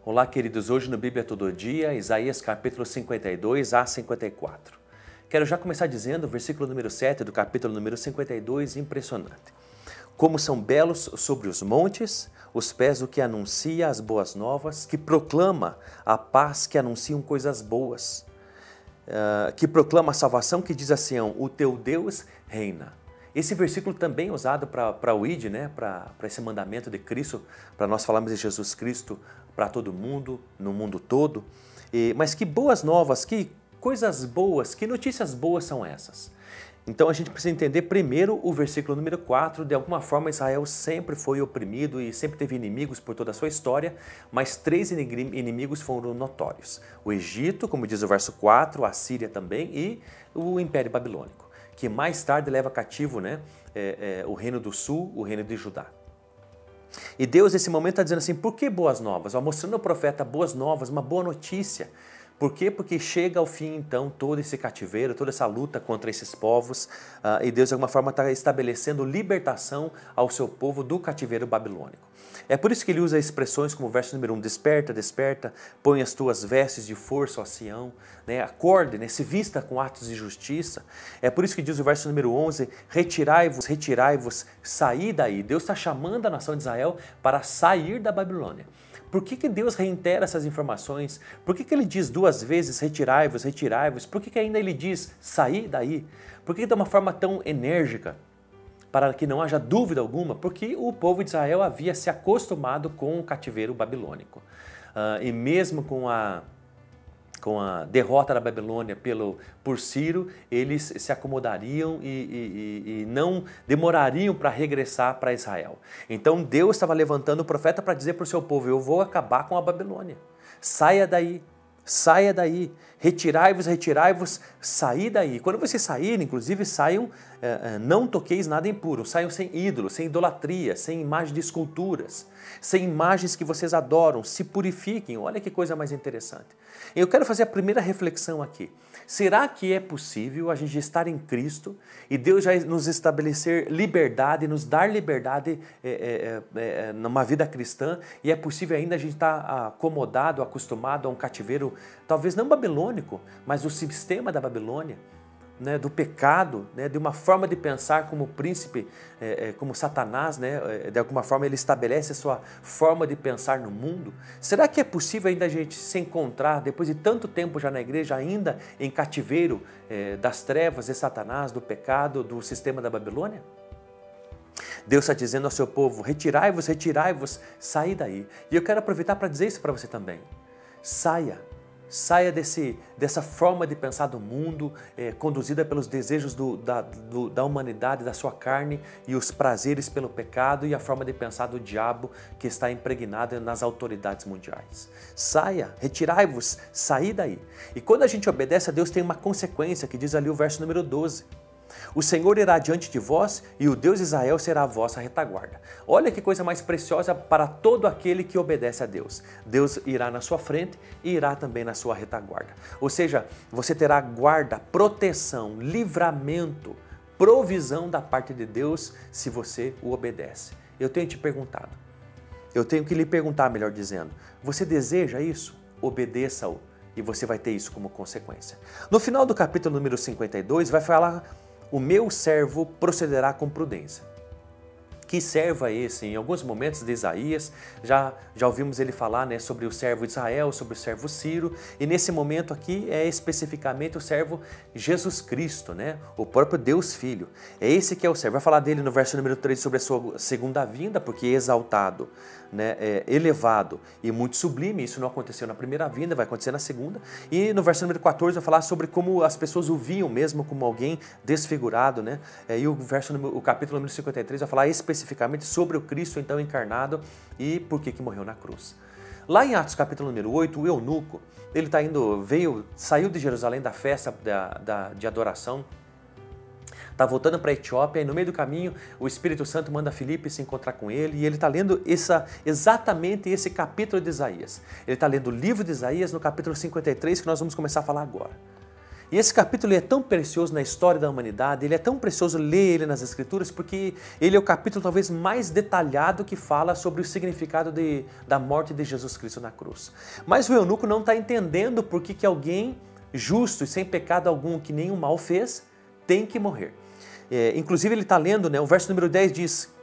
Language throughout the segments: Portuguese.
Olá, queridos. Hoje no Bíblia Todo Dia, Isaías capítulo 52 a 54. Quero já começar dizendo o versículo número 7 do capítulo número 52, impressionante. Como são belos sobre os montes os pés do que anuncia as boas novas, que proclama a paz, que anunciam coisas boas, que proclama a salvação, que diz a Sião, o teu Deus reina. Esse versículo também é usado para o ID, né? Para esse mandamento de Cristo, para nós falarmos de Jesus Cristo para todo mundo, no mundo todo. Mas que boas novas, que coisas boas, que notícias boas são essas? Então a gente precisa entender primeiro o versículo número 4, de alguma forma Israel sempre foi oprimido e sempre teve inimigos por toda a sua história, mas três inimigos foram notórios. O Egito, como diz o verso 4, a Síria também e o Império Babilônico, que mais tarde leva cativo, né, o reino do sul, o reino de Judá. E Deus nesse momento está dizendo assim, por que boas novas? Mostrando ao profeta boas novas, uma boa notícia. Por quê? Porque chega ao fim então todo esse cativeiro, toda essa luta contra esses povos e Deus de alguma forma está estabelecendo libertação ao seu povo do cativeiro babilônico. É por isso que ele usa expressões como o verso número 1, desperta, desperta, põe as tuas vestes de força, ó Sião, né? Acorde, né? Se vista com atos de justiça. É por isso que diz o verso número 11, retirai-vos, retirai-vos, saí daí. Deus está chamando a nação de Israel para sair da Babilônia. Por que Deus reitera essas informações? Por que ele diz duas vezes retirai-vos, retirai-vos? Por que ainda ele diz sair daí? Por que de uma forma tão enérgica? Para que não haja dúvida alguma, porque o povo de Israel havia se acostumado com o cativeiro babilônico. E mesmo com a derrota da Babilônia por Ciro, eles se acomodariam e não demorariam para regressar para Israel. Então Deus estava levantando o profeta para dizer para o seu povo, eu vou acabar com a Babilônia. Saia daí. Saia daí, retirai-vos, retirai-vos, saí daí. Quando vocês saírem, inclusive, saiam, não toqueis nada impuro, saiam sem ídolos, sem idolatria, sem imagem de esculturas, sem imagens que vocês adoram, se purifiquem. Olha que coisa mais interessante. Eu quero fazer a primeira reflexão aqui. Será que é possível a gente estar em Cristo e Deus já nos estabelecer liberdade, nos dar liberdade numa vida cristã e é possível ainda a gente estar acomodado, acostumado a um cativeiro, talvez não babilônico, mas o sistema da Babilônia, né, do pecado, né, de uma forma de pensar como príncipe, como Satanás, né, de alguma forma ele estabelece a sua forma de pensar no mundo. Será que é possível ainda a gente se encontrar, depois de tanto tempo já na igreja, ainda em cativeiro das trevas de Satanás, do pecado, do sistema da Babilônia? Deus está dizendo ao seu povo, retirai-vos, retirai-vos, saí daí. E eu quero aproveitar para dizer isso para você também. Saia dessa forma de pensar do mundo, conduzida pelos desejos da humanidade, da sua carne e os prazeres pelo pecado e a forma de pensar do diabo que está impregnada nas autoridades mundiais. Saia, retirai-vos, saí daí. E quando a gente obedece a Deus tem uma consequência que diz ali o verso número 12. O Senhor irá diante de vós e o Deus de Israel será a vossa retaguarda. Olha que coisa mais preciosa para todo aquele que obedece a Deus. Deus irá na sua frente e irá também na sua retaguarda. Ou seja, você terá guarda, proteção, livramento, provisão da parte de Deus se você o obedece. Eu tenho te perguntado, eu tenho que lhe perguntar, melhor dizendo, você deseja isso? Obedeça-o e você vai ter isso como consequência. No final do capítulo número 52 vai falar, o meu servo procederá com prudência. Que servo é esse? Em alguns momentos de Isaías, já ouvimos ele falar, né, sobre o servo de Israel, sobre o servo Ciro, e nesse momento aqui é especificamente o servo Jesus Cristo, né, o próprio Deus Filho. É esse que é o servo. Vai falar dele no verso número 3 sobre a sua segunda vinda, porque exaltado, né, elevado e muito sublime. Isso não aconteceu na primeira vinda, vai acontecer na segunda. E no verso número 14 vai falar sobre como as pessoas o viam mesmo como alguém desfigurado, né? E o capítulo número 53 vai falar especificamente sobre o Cristo então encarnado e por que morreu na cruz. Lá em Atos capítulo número 8, o eunuco, ele saiu de Jerusalém da festa de adoração, está voltando para a Etiópia e no meio do caminho o Espírito Santo manda Filipe se encontrar com ele e ele está lendo exatamente esse capítulo de Isaías. Ele está lendo o livro de Isaías no capítulo 53 que nós vamos começar a falar agora. E esse capítulo é tão precioso na história da humanidade, ele é tão precioso ler ele nas Escrituras, porque ele é o capítulo talvez mais detalhado que fala sobre o significado da morte de Jesus Cristo na cruz. Mas o eunuco não está entendendo por que alguém justo e sem pecado algum, que nenhum mal fez, tem que morrer. Inclusive ele está lendo, né, o verso número 10 diz,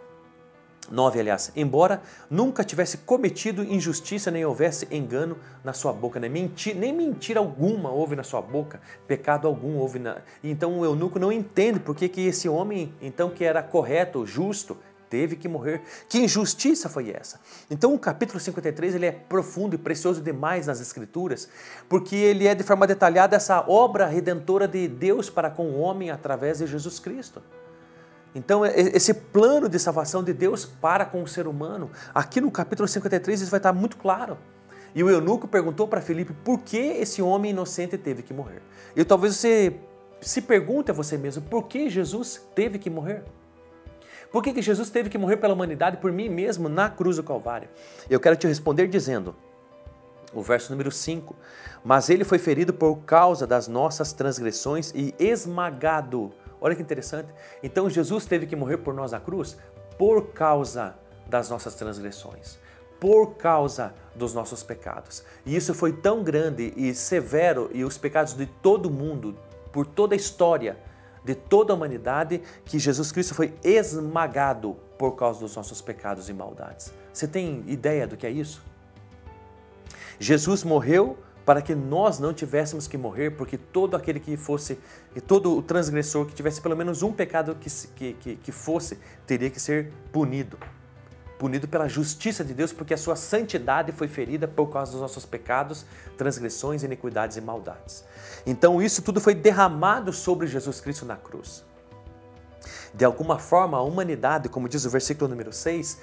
9, aliás, embora nunca tivesse cometido injustiça, nem houvesse engano na sua boca, né? Nem mentira alguma houve na sua boca, pecado algum houve Então o eunuco não entende por que esse homem, então, que era correto, justo, teve que morrer. Que injustiça foi essa? Então o capítulo 53 ele é profundo e precioso demais nas Escrituras, porque ele é de forma detalhada essa obra redentora de Deus para com o homem através de Jesus Cristo. Então, esse plano de salvação de Deus para com o ser humano, aqui no capítulo 53 isso vai estar muito claro. E o eunuco perguntou para Filipe por que esse homem inocente teve que morrer. E talvez você se pergunte a você mesmo, por que Jesus teve que morrer? Por que Jesus teve que morrer pela humanidade, por mim mesmo, na cruz do Calvário? Eu quero te responder dizendo, o verso número 5, mas ele foi ferido por causa das nossas transgressões e esmagado. Olha que interessante. Então Jesus teve que morrer por nós na cruz por causa das nossas transgressões, por causa dos nossos pecados. E isso foi tão grande e severo, e os pecados de todo mundo, por toda a história, de toda a humanidade, que Jesus Cristo foi esmagado por causa dos nossos pecados e maldades. Você tem ideia do que é isso? Jesus morreu para que nós não tivéssemos que morrer, porque todo aquele que fosse, e todo o transgressor que tivesse pelo menos um pecado que fosse, teria que ser punido. Punido pela justiça de Deus, porque a sua santidade foi ferida por causa dos nossos pecados, transgressões, iniquidades e maldades. Então isso tudo foi derramado sobre Jesus Cristo na cruz. De alguma forma, a humanidade, como diz o versículo número 6,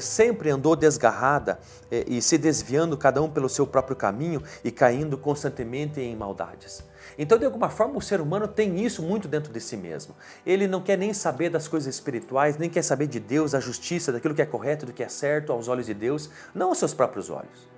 sempre andou desgarrada e se desviando cada um pelo seu próprio caminho e caindo constantemente em maldades. Então, de alguma forma, o ser humano tem isso muito dentro de si mesmo. Ele não quer nem saber das coisas espirituais, nem quer saber de Deus, da justiça, daquilo que é correto, do que é certo aos olhos de Deus, não aos seus próprios olhos.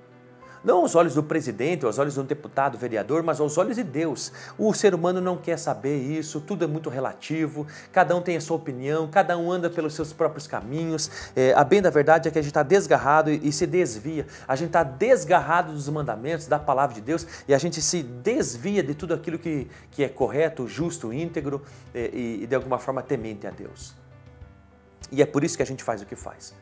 Não aos olhos do presidente, aos olhos de um deputado, vereador, mas aos olhos de Deus. O ser humano não quer saber isso, tudo é muito relativo, cada um tem a sua opinião, cada um anda pelos seus próprios caminhos. A bem da verdade é que a gente está desgarrado e se desvia. A gente está desgarrado dos mandamentos, da palavra de Deus, e a gente se desvia de tudo aquilo que é correto, justo, íntegro e de alguma forma temente a Deus. E é por isso que a gente faz o que faz.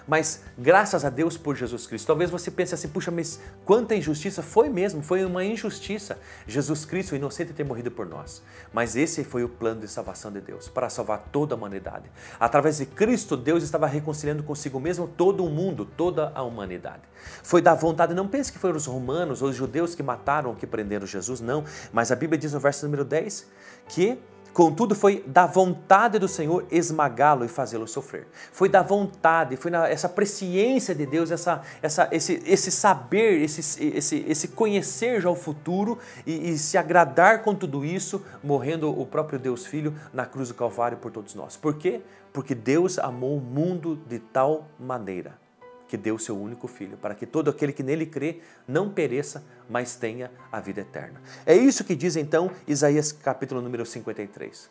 Mas graças a Deus por Jesus Cristo. Talvez você pense assim, puxa, mas quanta injustiça, foi mesmo, foi uma injustiça Jesus Cristo, o inocente, ter morrido por nós. Mas esse foi o plano de salvação de Deus, para salvar toda a humanidade. Através de Cristo, Deus estava reconciliando consigo mesmo todo o mundo, toda a humanidade. Foi da vontade, não pense que foram os romanos ou os judeus que mataram, que prenderam Jesus, não. Mas a Bíblia diz no verso número 10 que contudo, foi da vontade do Senhor esmagá-lo e fazê-lo sofrer. Foi da vontade, foi essa presciência de Deus, esse saber, esse conhecer já o futuro e se agradar com tudo isso, morrendo o próprio Deus Filho na cruz do Calvário por todos nós. Por quê? Porque Deus amou o mundo de tal maneira que deu o seu único Filho, para que todo aquele que nele crê não pereça, mas tenha a vida eterna. É isso que diz então Isaías capítulo número 53.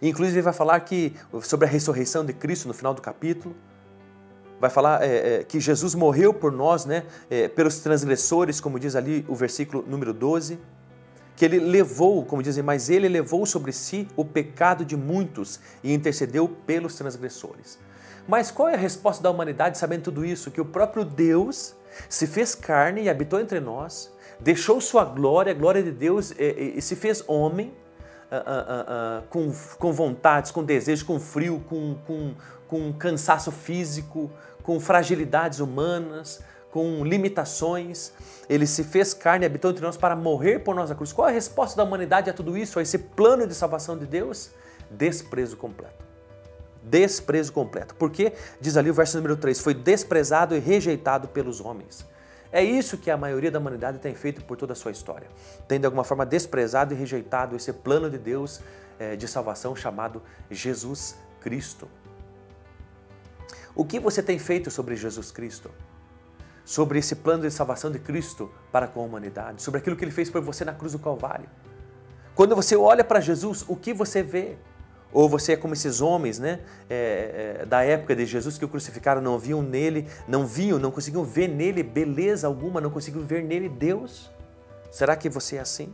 Inclusive vai falar sobre a ressurreição de Cristo no final do capítulo, vai falar que Jesus morreu por nós, né, pelos transgressores, como diz ali o versículo número 12, que ele levou, como dizem, mas ele levou sobre si o pecado de muitos e intercedeu pelos transgressores. Mas qual é a resposta da humanidade sabendo tudo isso? Que o próprio Deus se fez carne e habitou entre nós, deixou sua glória, a glória de Deus, e se fez homem, com vontades, com desejos, com frio, com cansaço físico, com fragilidades humanas, com limitações. Ele se fez carne e habitou entre nós para morrer por nós na cruz. Qual é a resposta da humanidade a tudo isso, a esse plano de salvação de Deus? Desprezo completo. Desprezo completo. Porque, diz ali o verso número 3, foi desprezado e rejeitado pelos homens. É isso que a maioria da humanidade tem feito por toda a sua história. Tem de alguma forma desprezado e rejeitado esse plano de Deus de salvação chamado Jesus Cristo. O que você tem feito sobre Jesus Cristo? Sobre esse plano de salvação de Cristo para com a humanidade? Sobre aquilo que Ele fez por você na cruz do Calvário? Quando você olha para Jesus, o que você vê? Ou você é como esses homens, né, da época de Jesus que o crucificaram, não viam nele, não conseguiam ver nele beleza alguma, não conseguiam ver nele Deus? Será que você é assim?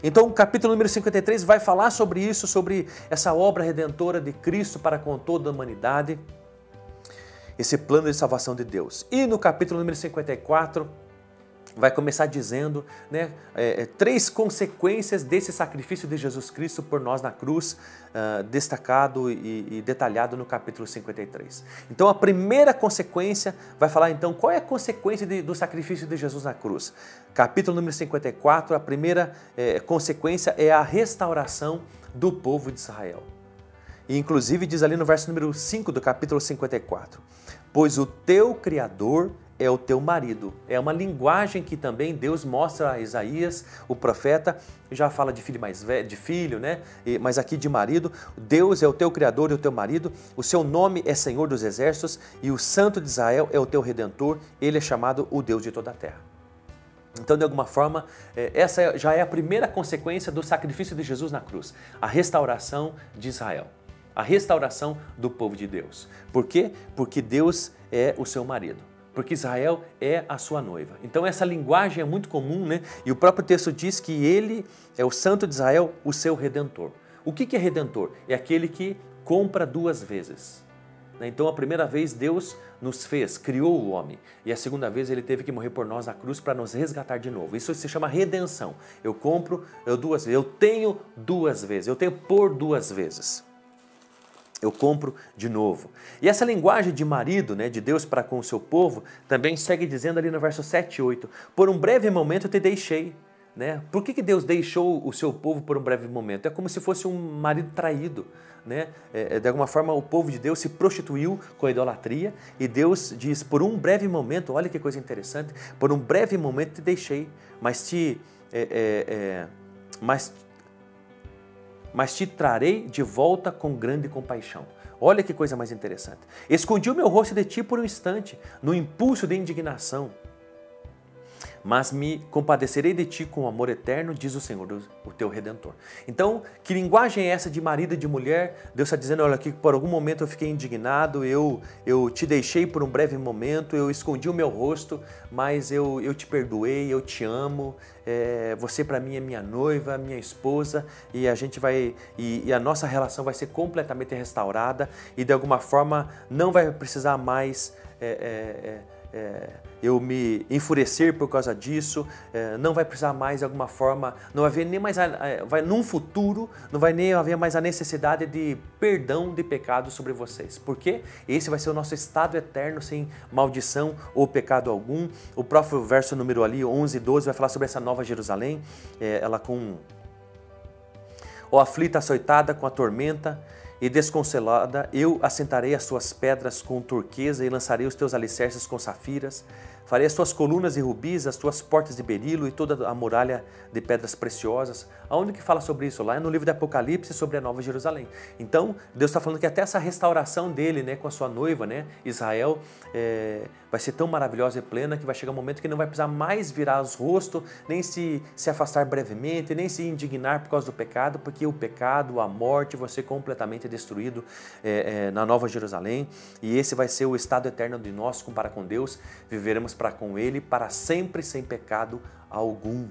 Então o capítulo número 53 vai falar sobre isso, sobre essa obra redentora de Cristo para com toda a humanidade, esse plano de salvação de Deus. E no capítulo número 54, vai começar dizendo, né, 3 consequências desse sacrifício de Jesus Cristo por nós na cruz, destacado e detalhado no capítulo 53. Então a primeira consequência vai falar então qual é a consequência do sacrifício de Jesus na cruz. Capítulo número 54, a primeira consequência é a restauração do povo de Israel. E inclusive diz ali no verso número 5 do capítulo 54, pois o teu Criador é o teu marido. É uma linguagem que também Deus mostra a Isaías, o profeta, já fala de filho mais velho, de filho, né? Mas aqui de marido. Deus é o teu Criador e o teu marido, o seu nome é Senhor dos Exércitos e o Santo de Israel é o teu Redentor, ele é chamado o Deus de toda a terra. Então, de alguma forma, essa já é a primeira consequência do sacrifício de Jesus na cruz, a restauração de Israel, a restauração do povo de Deus. Por quê? Porque Deus é o seu marido. Porque Israel é a sua noiva. Então essa linguagem é muito comum, né? E o próprio texto diz que ele é o Santo de Israel, o seu Redentor. O que é Redentor? É aquele que compra 2 vezes. Então a primeira vez Deus nos fez, criou o homem. E a segunda vez ele teve que morrer por nós na cruz para nos resgatar de novo. Isso se chama redenção. Eu compro 2 vezes, eu tenho 2 vezes, eu tenho por 2 vezes. Eu compro de novo. E essa linguagem de marido, né, de Deus para com o seu povo, também segue dizendo ali no verso 7 e 8, por um breve momento eu te deixei. Né? Por que Deus deixou o seu povo por um breve momento? É como se fosse um marido traído. Né? De alguma forma o povo de Deus se prostituiu com a idolatria e Deus diz, por um breve momento, olha que coisa interessante, por um breve momento te deixei, mas te trarei de volta com grande compaixão. Olha que coisa mais interessante. Escondi o meu rosto de ti por um instante, no impulso de indignação. Mas me compadecerei de ti com amor eterno, diz o Senhor, o teu Redentor. Então, que linguagem é essa de marido e de mulher? Deus está dizendo, olha aqui, por algum momento eu fiquei indignado, eu te deixei por um breve momento, eu escondi o meu rosto, mas eu te perdoei, eu te amo, você para mim é minha noiva, minha esposa, e a gente vai, e a nossa relação vai ser completamente restaurada, e de alguma forma não vai precisar mais eu me enfurecer por causa disso, não vai precisar mais de alguma forma, não vai haver nem mais, num futuro, não vai nem haver mais a necessidade de perdão de pecados sobre vocês. Porque esse vai ser o nosso estado eterno sem maldição ou pecado algum. O próprio verso número ali, 11 e 12, vai falar sobre essa nova Jerusalém, ela com ó aflita açoitada com a tormenta, e desconsolada, eu assentarei as tuas pedras com turquesa e lançarei os teus alicerces com safiras. Farei as tuas colunas de rubis, as tuas portas de berilo e toda a muralha de pedras preciosas. Aonde que fala sobre isso? Lá no livro de Apocalipse, sobre a Nova Jerusalém. Então, Deus está falando que até essa restauração dele, né, com a sua noiva, né, Israel, vai ser tão maravilhosa e plena que vai chegar um momento que não vai precisar mais virar os rostos, nem se afastar brevemente, nem se indignar por causa do pecado, porque o pecado, a morte, vai ser completamente destruído na Nova Jerusalém. E esse vai ser o estado eterno de nós, para com Deus, viveremos para com Ele para sempre sem pecado algum.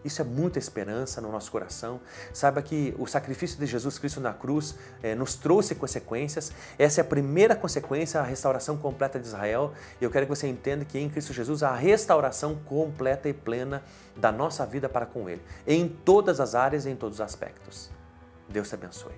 Isso é muita esperança no nosso coração. Saiba que o sacrifício de Jesus Cristo na cruz nos trouxe consequências. Essa é a primeira consequência, a restauração completa de Israel. E eu quero que você entenda que em Cristo Jesus há a restauração completa e plena da nossa vida para com Ele, em todas as áreas e em todos os aspectos. Deus te abençoe.